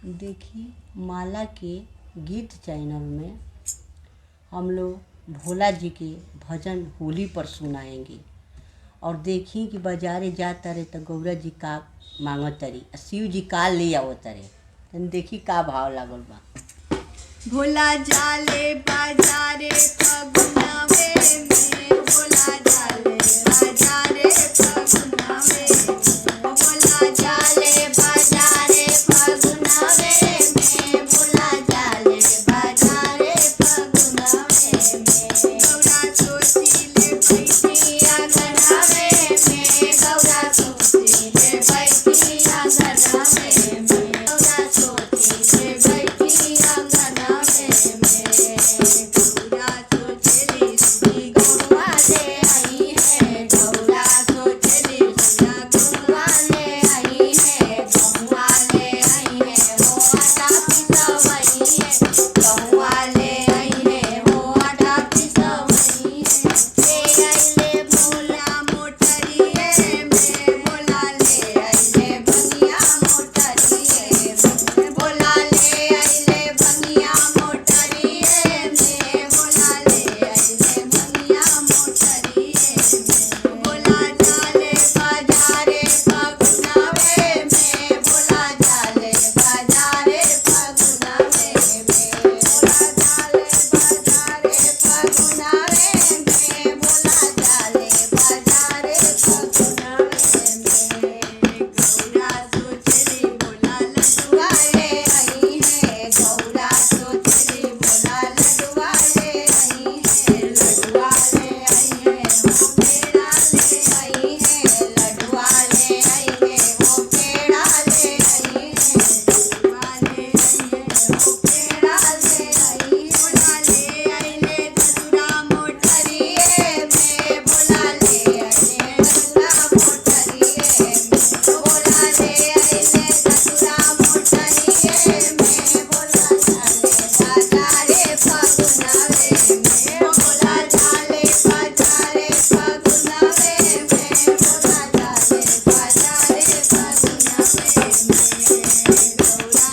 देखिए, माला के गीत चैनल में हम लोग भोला जी के भजन होली पर सुनाएंगे। और देखी कि बाजारे जा तरे तो गौरा जी का मांगत तरी, शिव जी का ले आओ तरे। तन देखी का भाव लागल बा। भोला जाले बाजारे फगुनवे में, भोला जाले बाजारे फगुनवे में, भोला जाले बाजारे फगुनवे में, भोला जाले बाजारे फगुनवे में। गौरा सोचिले बैठी आंगनवे में, गौरा सोचिले बैठी आंगनवे में, गौरा सोचिले बैठी आंगनवे में। गौरा सोचली सुनी गौवा ले आई है, गौरा सोचली सुना गौवा ले आई है, गौवा ले आई है हो आटा पिसवई है, गौवा ले आई है हो आटा पिसवई है। ले आइले भोला मोटरिये में, भोला ले आइले बनिया मोटरिये में, भोला ले आइले बनिया मोटरिये में, भोला ले आइले बनिया मोटरिये में। भोला जाले बाजारे फगुनवे में, भोला जाले बाजारे फगुनवे में, भोला जाले बाजारे फगुनवे में, भोला जाले बाजारे फगुनवे में। गौरा सोचली भोला लड्डुआ ले आई है, गौरा सोचली भोला लड्डुआ ले आई है, लड्डुआ ले आई है हो पेड़ा ले आई है, लड्डुआ ले आई है हो पेड़ा ले आई है, लड्डुआ ले आई है हो पेड़ा ले आई। भोला ले आइले गजरा मोटरिये में, भोला ले आइले गजरा मोटरिये में, भोला ले आइले गजरा मोटरिये में, भोला जाले बाजारे फगुनवे में, भोला जाले बाजारे फगुनवे में, भोला जाले बाजारे फगुनवे में। गौरा